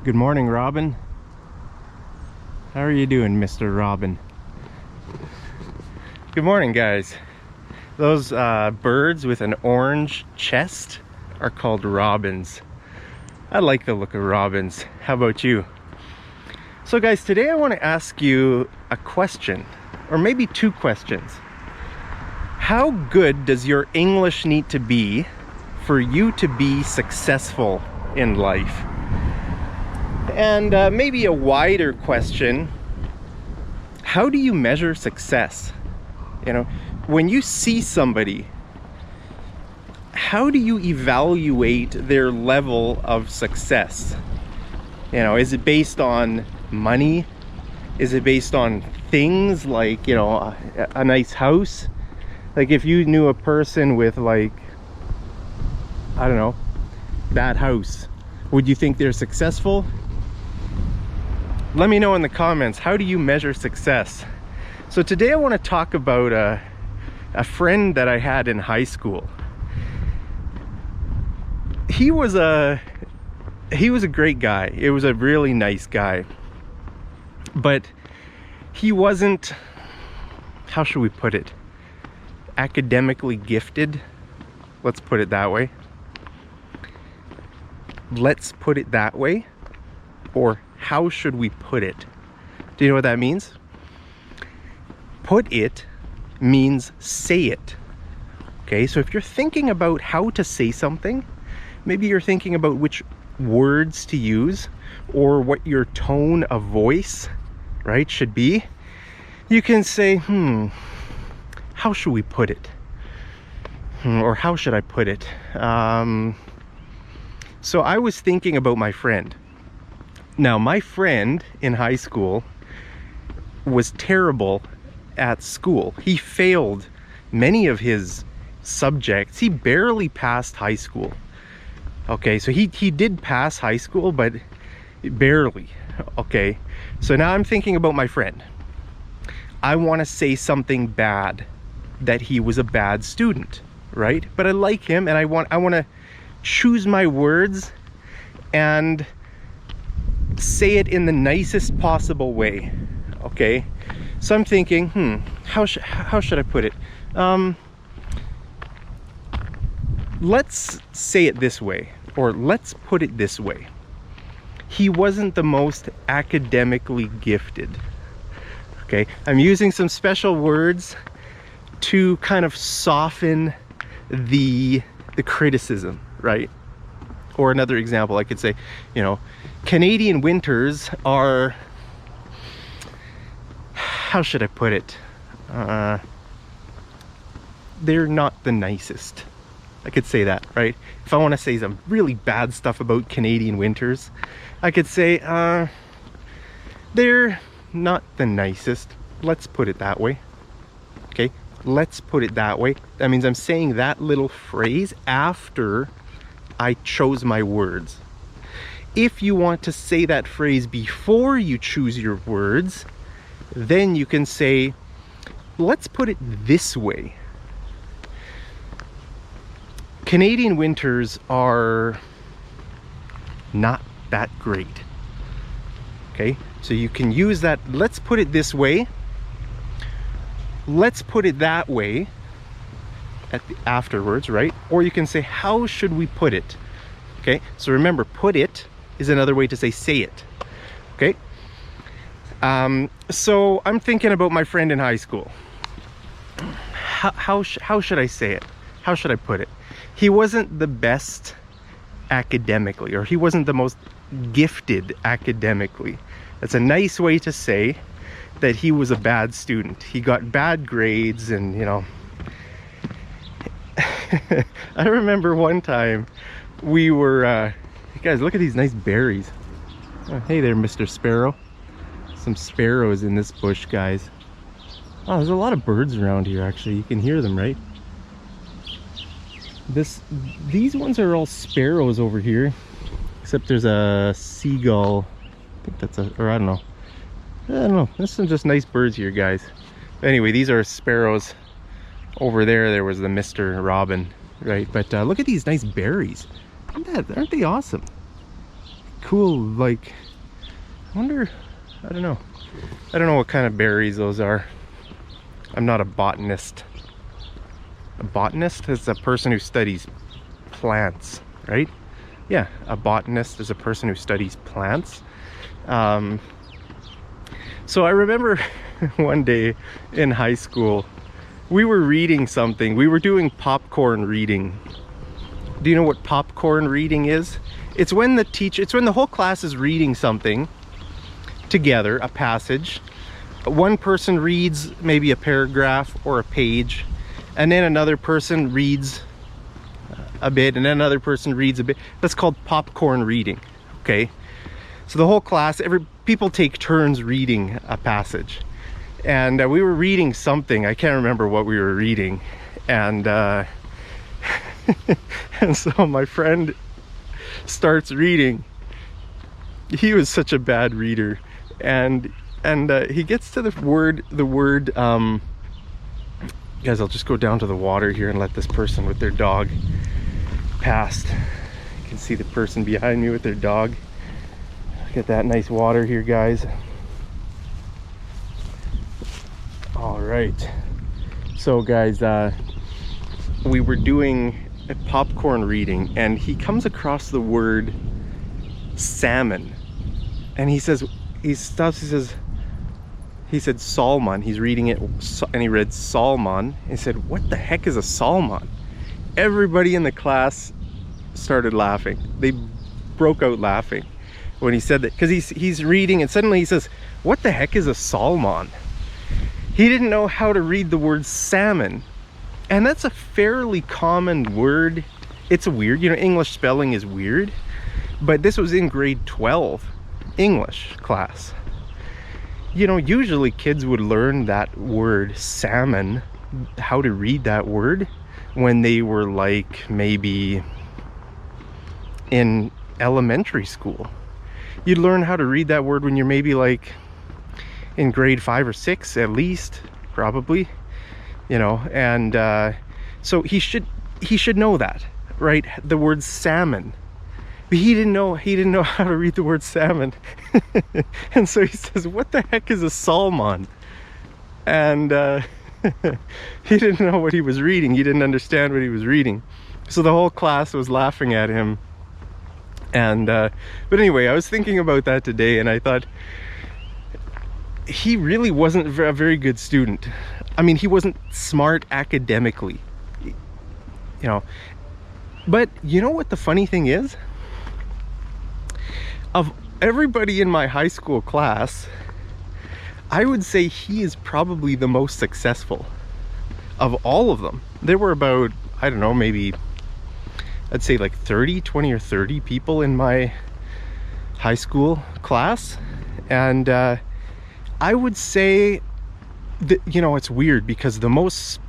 Good morning, Robin. How are you doing, Mr. Robin? Good morning, guys. Those birds with an orange chest are called robins. I like the look of robins. How about you? So guys, today I want to ask you a question, or maybe two questions. How good does your English need to be for you to be successful in life? And maybe a wider question, how do you measure success? You know, when you see somebody, how do you evaluate their level of success? You know, is it based on money? Is it based on things like, you know, a nice house? Like if you knew a person with, like, I don't know, that house, would you think they're successful? Let me know in the comments, how do you measure success? So today I want to talk about a friend that I had in high school. He was a great guy. It was a really nice guy. But he wasn't, how should we put it, academically gifted. Let's put it that way. Let's put it that way. Or how should we put it? Do you know what that means? Put it means say it. Okay, so if you're thinking about how to say something, maybe you're thinking about which words to use or what your tone of voice, right, should be. You can say, how should we put it? Or how should I put it? So I was thinking about my friend. Now, my friend in high school was terrible at school. He failed many of his subjects. He barely passed high school. Okay, so he did pass high school, but barely. Okay, so now I'm thinking about my friend. I want to say something bad, that he was a bad student, right? But I like him, and I want to choose my words and say it in the nicest possible way. Okay, so I'm thinking, how should I put it? Let's say it this way, or let's put it this way. He wasn't the most academically gifted. Okay, I'm using some special words to kind of soften the criticism, right? Or another example, I could say, you know, Canadian winters are, how should I put it? They're not the nicest. I could say that, right? If I want to say some really bad stuff about Canadian winters, I could say, they're not the nicest. Let's put it that way. Okay, let's put it that way. That means I'm saying that little phrase after I chose my words. If you want to say that phrase before you choose your words, then you can say, let's put it this way. Canadian winters are not that great. Okay, so you can use that, let's put it this way, let's put it that way at the afterwards, right? Or you can say, how should we put it? Okay, so remember, put it is another way to say it. Okay, so I'm thinking about my friend in high school. How should I say it? How should I put it? He wasn't the best academically, or he wasn't the most gifted academically. That's a nice way to say that he was a bad student. He got bad grades, and you know, I remember one time we were guys, look at these nice berries. Oh, hey there, Mr. Sparrow. Some sparrows in this bush, guys. Oh, there's a lot of birds around here, actually. You can hear them, right? These ones are all sparrows over here, except there's a seagull. I think that's or I don't know. There's some just nice birds here, guys. Anyway, these are sparrows. Over there was the Mr. Robin, right? But look at these nice berries. Aren't they awesome? cool, like, I wonder, I don't know what kind of berries those are. I'm not a botanist. A botanist is a person who studies plants, right? Yeah, a botanist is a person who studies plants. So I remember one day in high school, we were reading something. We were doing popcorn reading. Do you know what popcorn reading is? It's when the whole class is reading something together, a passage. One person reads maybe a paragraph or a page, and then another person reads a bit, and then another person reads a bit. That's called popcorn reading, okay? So the whole class, people take turns reading a passage. And we were reading something, I can't remember what we were reading. And, and so my friend starts reading. He was such a bad reader. And he gets to the word, guys, I'll just go down to the water here and let this person with their dog past. You can see the person behind me with their dog. Look at that nice water here, guys. All right, so guys, we were doing a popcorn reading, and he comes across the word salmon, and he says, he said salmon. He's reading it, and he read salmon. He said, what the heck is a salmon? Everybody in the class started laughing. They broke out laughing when he said that, because he's reading, and suddenly he says, what the heck is a salmon? He didn't know how to read the word salmon, and that's a fairly common word. It's weird, you know, English spelling is weird, but this was in grade 12 English class. You know, usually kids would learn that word salmon, how to read that word, when they were like maybe in elementary school. You'd learn how to read that word when you're maybe like in grade 5 or 6 at least, probably, you know. And so he should know that, right? The word salmon. But he didn't know how to read the word salmon. And so he says, what the heck is a salmon? And he didn't know what he was reading. He didn't understand what he was reading. So the whole class was laughing at him. And but anyway, I was thinking about that today, and I thought, he really wasn't a very good student. I mean, he wasn't smart academically, you know. But you know what the funny thing is? Of everybody in my high school class, I would say he is probably the most successful of all of them. There were about, I don't know, maybe I'd say like 20 or 30 people in my high school class. And I would say that, you know, it's weird because the most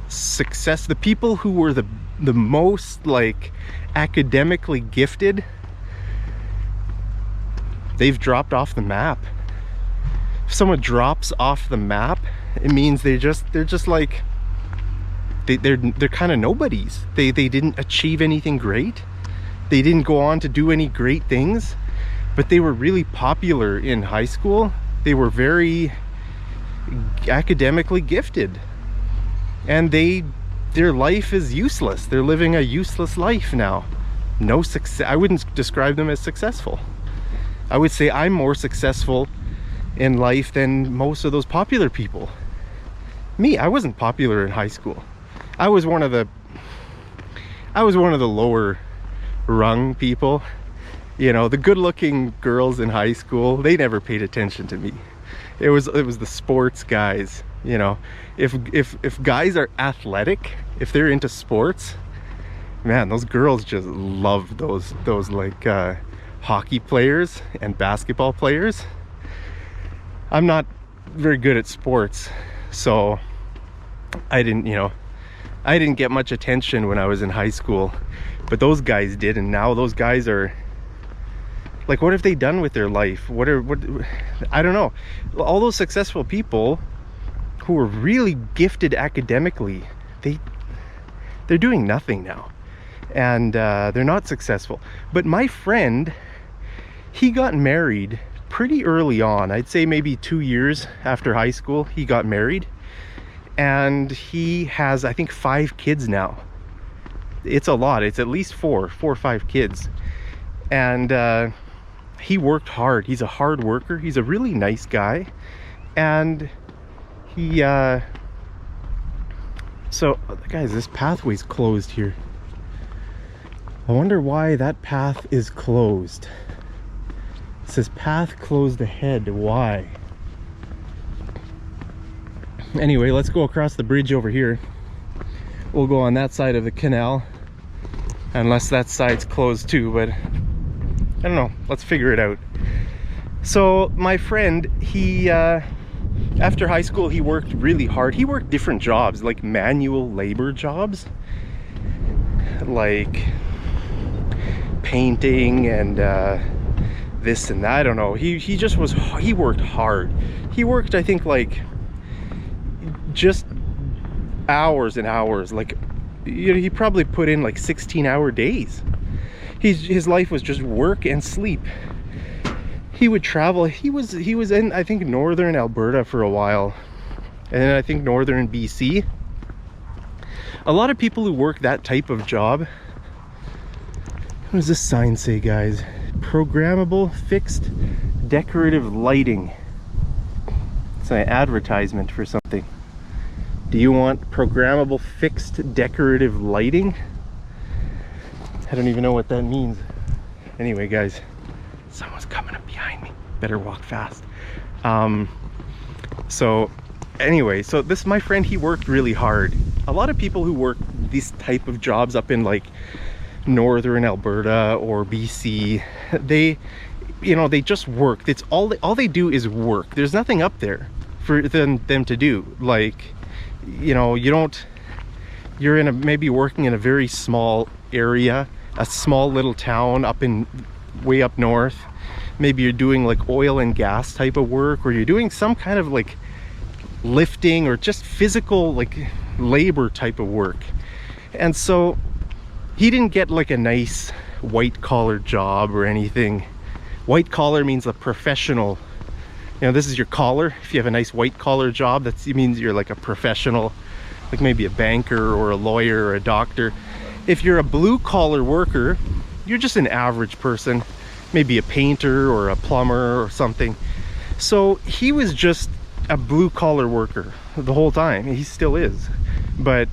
success, the people who were the most like academically gifted, they've dropped off the map. If someone drops off the map, it means they're just like they're kind of nobodies. They didn't achieve anything great. They didn't go on to do any great things, but they were really popular in high school. They were very academically gifted, and their life is useless. They're living a useless life now. No success. I wouldn't describe them as successful. I would say I'm more successful in life than most of those popular people. Me, I wasn't popular in high school. I was one of the lower rung people. You know, the good-looking girls in high school, they never paid attention to me. It was the sports guys, you know. If guys are athletic, if they're into sports, man, those girls just love those like hockey players and basketball players. I'm not very good at sports, so I didn't get much attention when I was in high school, but those guys did. And now those guys are like, what have they done with their life? What I don't know. All those successful people who were really gifted academically, they're doing nothing now. and they're not successful. But my friend, he got married pretty early on. I'd say maybe 2 years after high school he got married, and he has, I think, 5 kids now. It's a lot. It's at least four or 5 kids. And he worked hard. He's a hard worker. He's a really nice guy. And he so guys, this pathway's closed here. I wonder why that path is closed. It says path closed ahead. Why? Anyway, let's go across the bridge over here. We'll go on that side of the canal, unless that side's closed too, but I don't know. Let's figure it out. So my friend, he after high school, he worked really hard. He worked different jobs, like manual labor jobs, like painting and this and that. I don't know. He worked hard. He worked, I think, like just hours and hours. Like, you know, he probably put in like 16-hour days. His life was just work and sleep. He would travel. He was in, I think, northern Alberta for a while, and then I think northern BC. A lot of people who work that type of job. What does this sign say, guys? Programmable fixed decorative lighting. It's an advertisement for something. Do you want programmable fixed decorative lighting? I don't even know what that means. Anyway, guys, someone's coming up behind me. Better walk fast. So anyway, so this, my friend, he worked really hard. A lot of people who work these type of jobs up in like northern Alberta or BC, they, you know, they just work. It's all they do is work. There's nothing up there for them to do. Like, you know, you're in a, maybe working in a very small area, a small little town up in way up north. Maybe you're doing like oil and gas type of work, or you're doing some kind of like lifting or just physical like labor type of work. And so he didn't get like a nice white collar job or anything. White collar means a professional. You know, this is your collar. If you have a nice white collar job, that means you're like a professional, like maybe a banker or a lawyer or a doctor. If you're a blue collar worker, you're just an average person, maybe a painter or a plumber or something. So he was just a blue collar worker the whole time. He still is, but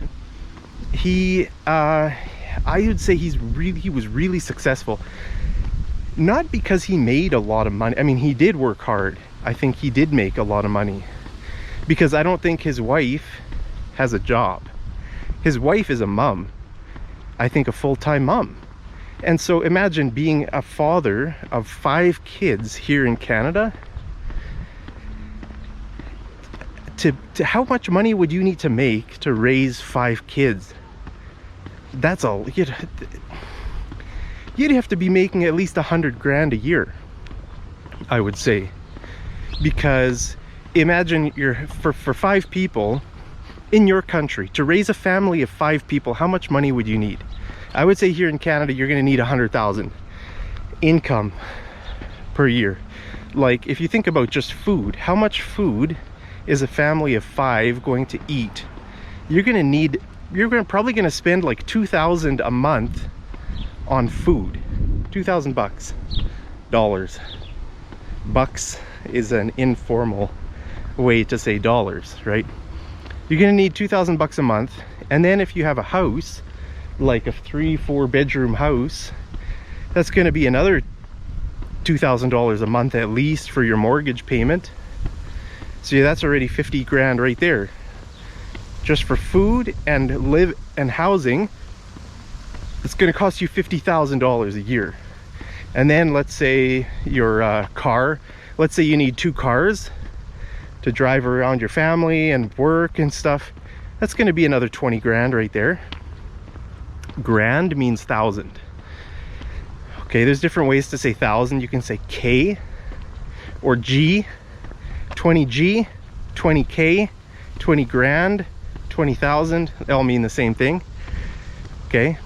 he I would say he was really successful. Not because he made a lot of money. I mean, he did work hard. I think he did make a lot of money, because I don't think his wife has a job. His wife is a mom. I think a full-time mom. And so imagine being a father of 5 kids here in Canada. To how much money would you need to make to raise 5 kids? That's all. You'd have to be making at least 100 grand a year, I would say. Because imagine for 5 people in your country, to raise a family of 5 people, how much money would you need? I would say here in Canada, you're going to need 100,000 income per year. Like, if you think about just food, how much food is a family of 5 going to eat? You're probably going to spend like 2,000 a month on food. 2,000 bucks. Dollars. Bucks is an informal way to say dollars, right? You're going to need 2,000 bucks a month. And then if you have a house, like a 3-4 bedroom house, that's going to be another $2,000 a month at least for your mortgage payment. So yeah, that's already 50 grand right there, just for food and live and housing. It's going to cost you $50,000 a year. And then let's say your car, let's say you need 2 cars to drive around your family and work and stuff. That's going to be another 20 grand right there. Grand means 1,000. Okay, there's different ways to say 1,000. You can say K or G. 20G, 20K, 20 grand, 20,000. They all mean the same thing. Okay,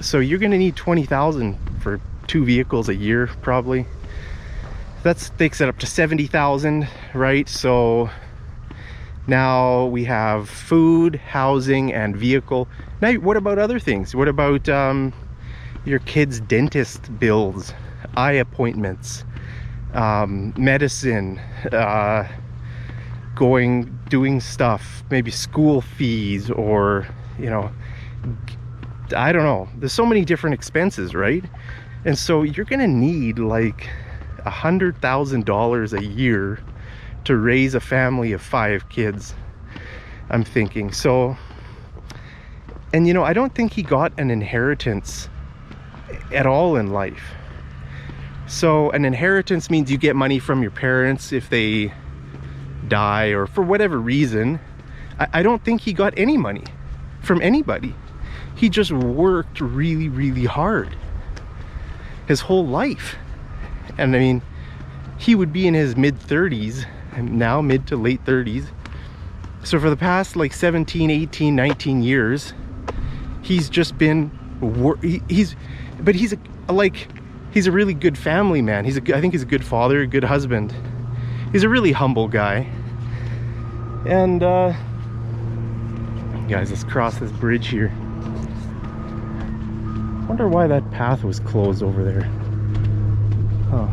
So you're gonna need 20,000 for 2 vehicles a year, probably. That takes it up to 70,000, right? So now we have food, housing, and vehicle. Now, what about other things? What about your kids' dentist bills, eye appointments, medicine, doing stuff, maybe school fees, or, you know, I don't know. There's so many different expenses, right? And so you're gonna need like $100,000 a year to raise a family of 5 kids, I'm thinking. So, and you know, I don't think he got an inheritance at all in life. So an inheritance means you get money from your parents if they die or for whatever reason. I don't think he got any money from anybody. He just worked really, really hard his whole life. And I mean, he would be in his mid-30s, and now mid to late 30s. So for the past like 17, 18, 19 years, he's just been, he's a really good family man. I think he's a good father, a good husband. He's a really humble guy. And guys, let's cross this bridge here. Wonder why that path was closed over there. Oh.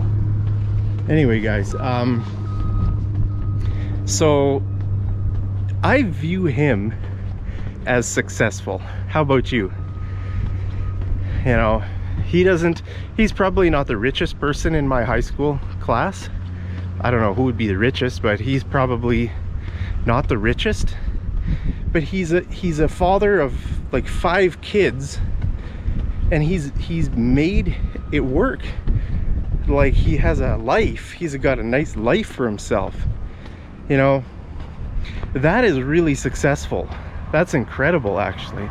Anyway, guys, so I view him as successful. How about you? You know, he's probably not the richest person in my high school class. I don't know who would be the richest, but he's probably not the richest. But he's a father of like 5 kids, and he's made it work. Like, he has a life. He's got a nice life for himself. You know, that is really successful. That's incredible, actually.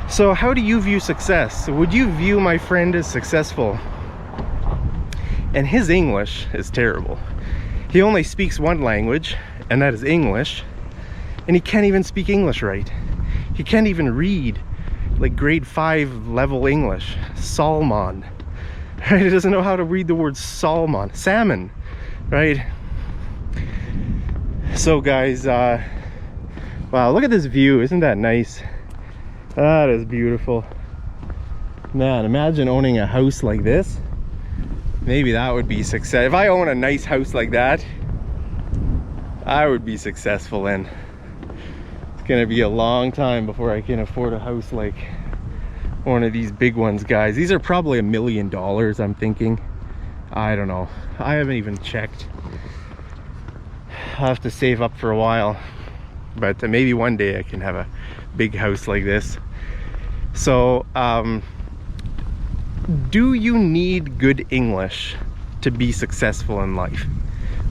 So how do you view success? Would you view my friend as successful? And his English is terrible. He only speaks one language, and that is English. And he can't even speak English right. He can't even read like grade 5 level English. Salmon. Right? He doesn't know how to read the word salmon. Salmon. Right? So guys, wow, look at this view. Isn't that nice? That is beautiful. Man, imagine owning a house like this. Maybe that would be success. If I own a nice house like that, I would be successful then. It's gonna be a long time before I can afford a house like one of these big ones, guys. These are probably $1 million, I'm thinking. I don't know. I haven't even checked. I'll have to save up for a while. But maybe one day I can have a big house like this. So, do you need good English to be successful in life?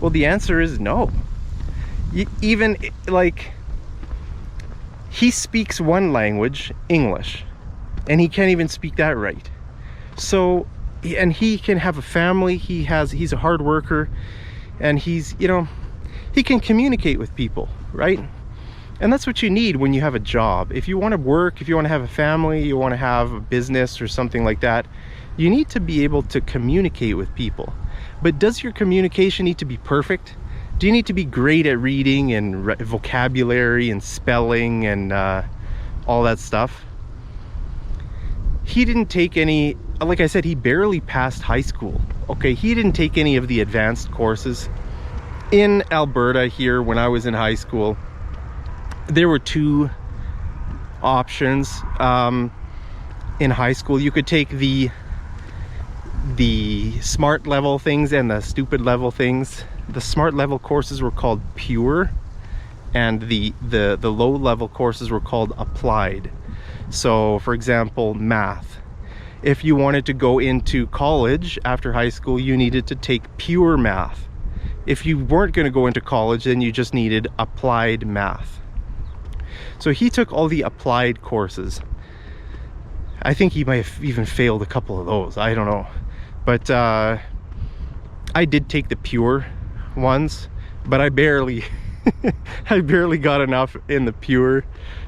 Well, the answer is no. Even like, he speaks one language, English, and he can't even speak that right. So, and he can have a family. He's a hard worker, and he's, you know, he can communicate with people, right? And that's what you need when you have a job. If you want to work, if you want to have a family, you want to have a business or something like that, you need to be able to communicate with people. But does your communication need to be perfect? Do you need to be great at reading and vocabulary and spelling and all that stuff? He didn't take any, like I said, he barely passed high school. Okay, he didn't take any of the advanced courses. In Alberta here, when I was in high school, there were 2 options in high school. You could take the smart level things and the stupid level things. The smart level courses were called pure, and the low level courses were called applied. So for example, math. If you wanted to go into college after high school, you needed to take pure math. If you weren't going to go into college, then you just needed applied math. So he took all the applied courses. I think he might have even failed a couple of those. I don't know. But I did take the pure ones, but I barely I barely got enough in the pure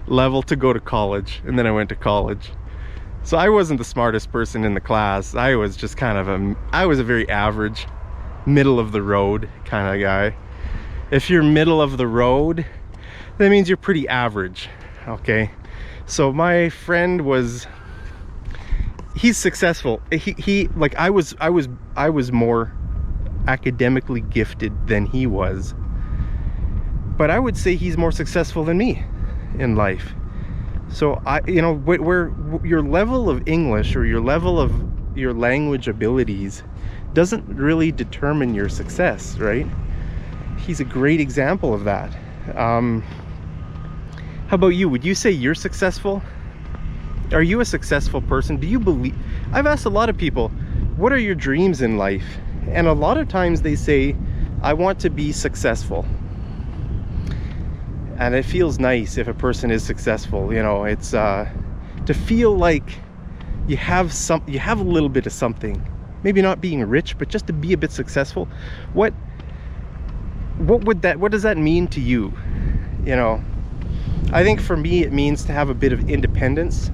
level to go to college, and then I went to college. So I wasn't the smartest person in the class. I was just kind of I was a very average, middle of the road kind of guy. If you're middle of the road, that means you're pretty average, okay? So my friend he's successful. He like I was more academically gifted than he was. But I would say he's more successful than me in life. So you know, where your level of English or your level of your language abilities doesn't really determine your success, right? He's a great example of that. How about you? Would you say you're successful? Are you a successful person? Do you believe? I've asked a lot of people, what are your dreams in life? And a lot of times they say, I want to be successful. And it feels nice if a person is successful, you know. It's to feel like you have a little bit of something. Maybe not being rich, but just to be a bit successful. What does that mean to you? You know, I think for me it means to have a bit of independence,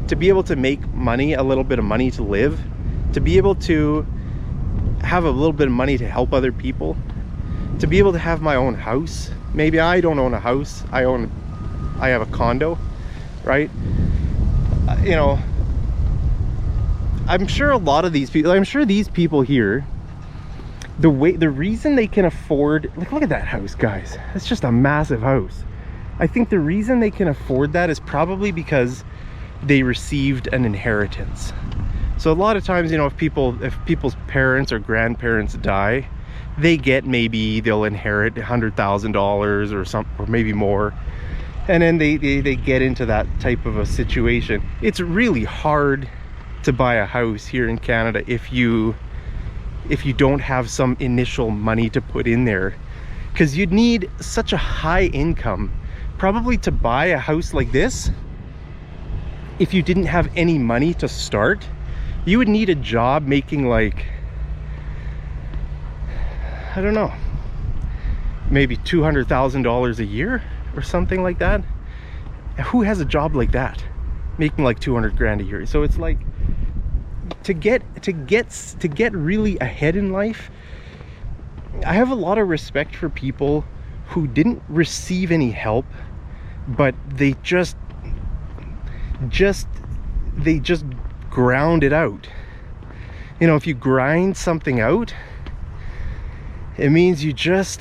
to be able to make money, a little bit of money to live, to be able to have a little bit of money to help other people, to be able to have my own house. Maybe I don't own a house, I have a condo, right? You know, I'm sure a lot of these people, I'm sure these people here, the reason they can afford, like, look at that house, guys. It's just a massive house. I think the reason they can afford that is probably because they received an inheritance. So a lot of times, you know, if people's parents or grandparents die, they'll inherit $100,000 or something, or maybe more, and then they get into that type of a situation. It's really hard to buy a house here in Canada if you don't have some initial money to put in there, because you'd need such a high income probably to buy a house like this. If you didn't have any money to start, you would need a job making, like, I don't know, maybe $200,000 a year or something like that. Who has a job like that, making like 200 grand a year? So it's like, to get really ahead in life, I have a lot of respect for people who didn't receive any help, but they just ground it out. You know, if you grind something out, it means you just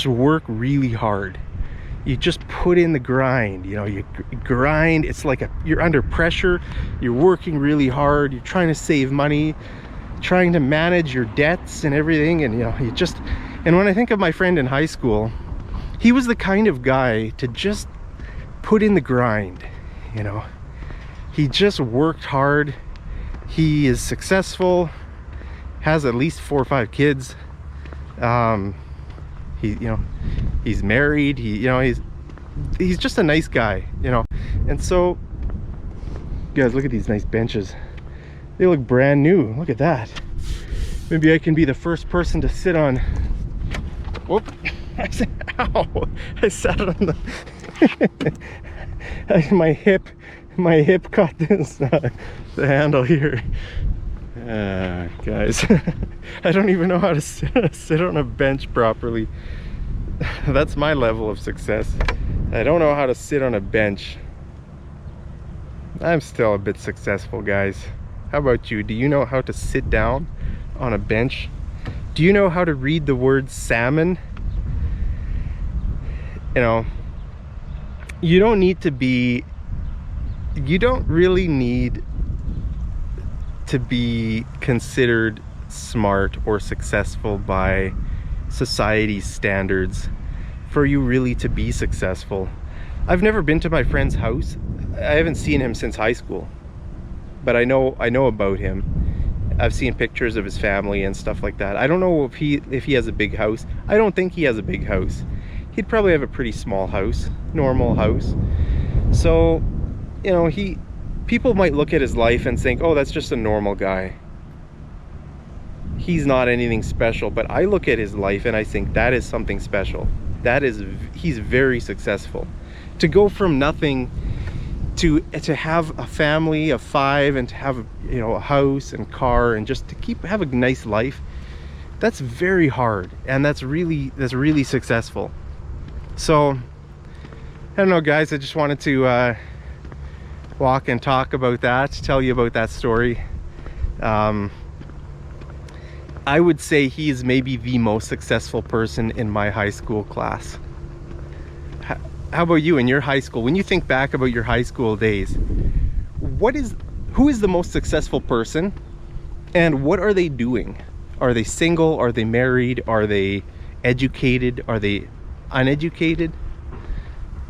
work really hard. You just put in the grind, you know, you grind. It's like you're under pressure, you're working really hard, you're trying to save money, trying to manage your debts and everything, and you know, and when I think of my friend in high school, he was the kind of guy to just put in the grind, you know. He just worked hard. He is successful, has at least 4 or 5 kids. He's married. He's just a nice guy, you know. And so, guys, look at these nice benches. They look brand new. Look at that. Maybe I can be the first person to sit on. Whoop! Ow! I sat on the. my hip caught this the handle here. Guys, I don't even know how to sit on a bench properly. That's my level of success. I don't know how to sit on a bench. I'm still a bit successful, guys. How about you? Do you know how to sit down on a bench? Do you know how to read the word salmon? You know, you don't really need to be considered smart or successful by society's standards for you really to be successful. I've never been to my friend's house. I haven't seen him since high school, but I know about him. I've seen pictures of his family and stuff like that. I don't know if he has a big house. I don't think he has a big house. He'd probably have a pretty small house, normal house. So, you know, people might look at his life and think, oh, that's just a normal guy. He's not anything special. But I look at his life and I think that is something special. He's very successful. To go from nothing to have a family of 5 and to have, you know, a house and car and just to have a nice life, that's very hard, and that's really successful. So I don't know, guys, I just wanted to walk and talk about that, tell you about that story. I would say he is maybe the most successful person in my high school class. How about you in your high school? When you think back about your high school days, who is the most successful person, and what are they doing? Are they single? Are they married? Are they educated? Are they uneducated?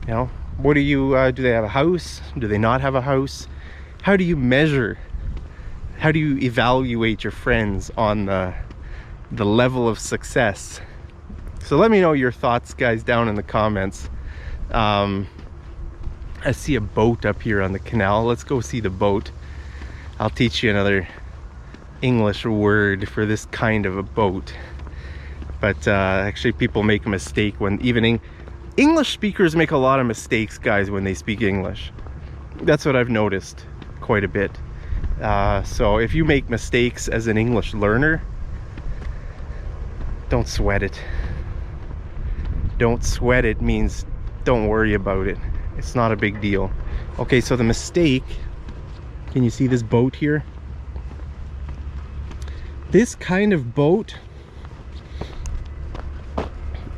You know, what do they have a house? Do they not have a house? How do you measure? How do you evaluate your friends on the level of success? So let me know your thoughts, guys, down in the comments. I see a boat up here on the canal. Let's go see the boat. I'll teach you another English word for this kind of a boat. But actually, people make a mistake when English speakers make a lot of mistakes, guys, when they speak English. That's what I've noticed quite a bit. So if you make mistakes as an English learner, don't sweat it. Don't sweat it means don't worry about it. It's not a big deal. Okay, so the mistake, can you see this boat here? This kind of boat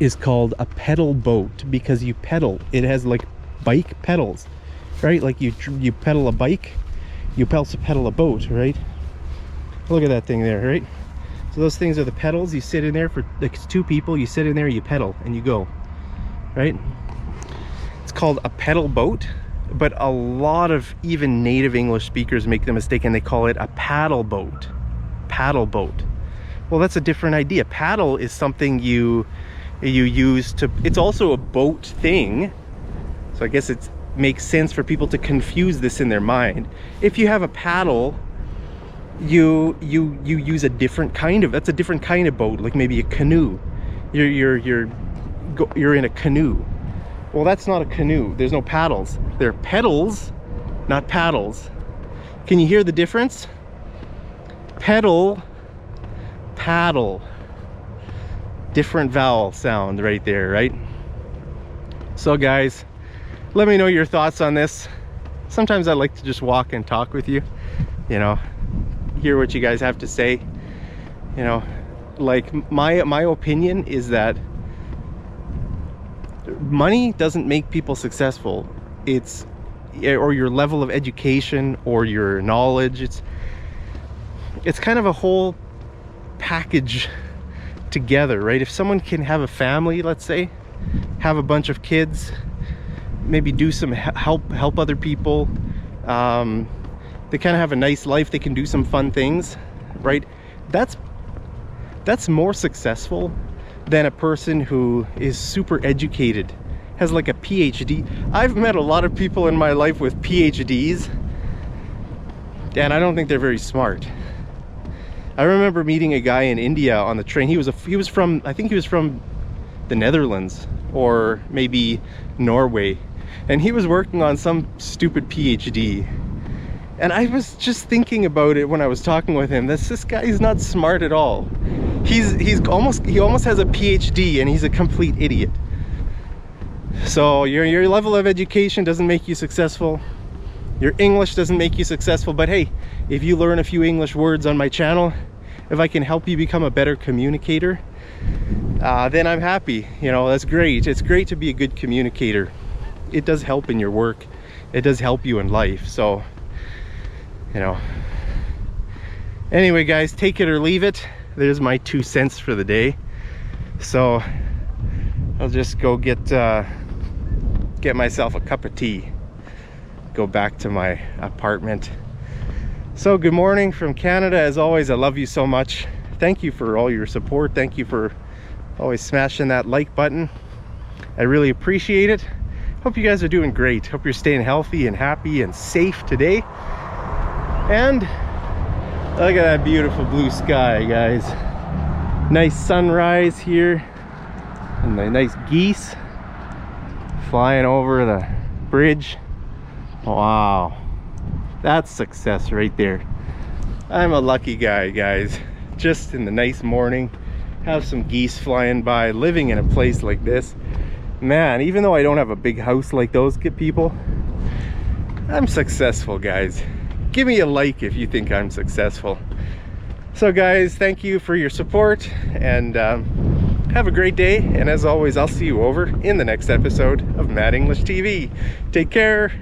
is called a pedal boat because you pedal. It has like bike pedals, right? Like you pedal a bike, you also pedal a boat, right? Look at that thing there, right? So those things are the pedals. You sit in there for like 2 people, you sit in there, you pedal and you go, right? It's called a pedal boat, but a lot of even native English speakers make the mistake and they call it a paddle boat. Paddle boat. Well, that's a different idea. Paddle is something you use to, it's also a boat thing. So I guess it makes sense for people to confuse this in their mind. If you have a paddle, you use a different kind of, that's a different kind of boat, like maybe a canoe. You're in a canoe. Well, that's not a canoe. There's no paddles. They're pedals, not paddles. Can you hear the difference? Pedal, paddle. Different vowel sound right there, right? So guys, let me know your thoughts on this. Sometimes I like to just walk and talk with you, you know, hear what you guys have to say. You know, like my opinion is that money doesn't make people successful. It's, or your level of education or your knowledge. It's kind of a whole package together, right? If someone can have a family, let's say, have a bunch of kids, maybe do some help other people, they kind of have a nice life, they can do some fun things, right? That's more successful than a person who is super educated, has like a PhD. I've met a lot of people in my life with PhDs, and I don't think they're very smart. I remember meeting a guy in India on the train. He was from, I think he was from the Netherlands or maybe Norway, and he was working on some stupid PhD. And I was just thinking about it when I was talking with him. This guy is not smart at all. He almost has a PhD and he's a complete idiot. So your level of education doesn't make you successful. Your English doesn't make you successful, but hey, if you learn a few English words on my channel, if I can help you become a better communicator, then I'm happy. You know, that's great. It's great to be a good communicator. It does help in your work. It does help you in life. So, you know, anyway guys, take it or leave it. There's my 2 cents for the day. So I'll just go get myself a cup of tea, go back to my apartment. So good morning from Canada. As always, I love you so much. Thank you for all your support. Thank you for always smashing that like button. I really appreciate it. Hope you guys are doing great. Hope you're staying healthy and happy and safe today. And look at that beautiful blue sky, guys. Nice sunrise here, and the nice geese flying over the bridge. Wow, that's success right there. I'm a lucky guy, guys. Just in the nice morning, have some geese flying by, living in a place like this. Man, even though I don't have a big house like those people, I'm successful, guys. Give me a like if you think I'm successful. So guys, thank you for your support, and have a great day. And as always, I'll see you over in the next episode of Mad English TV. Take care.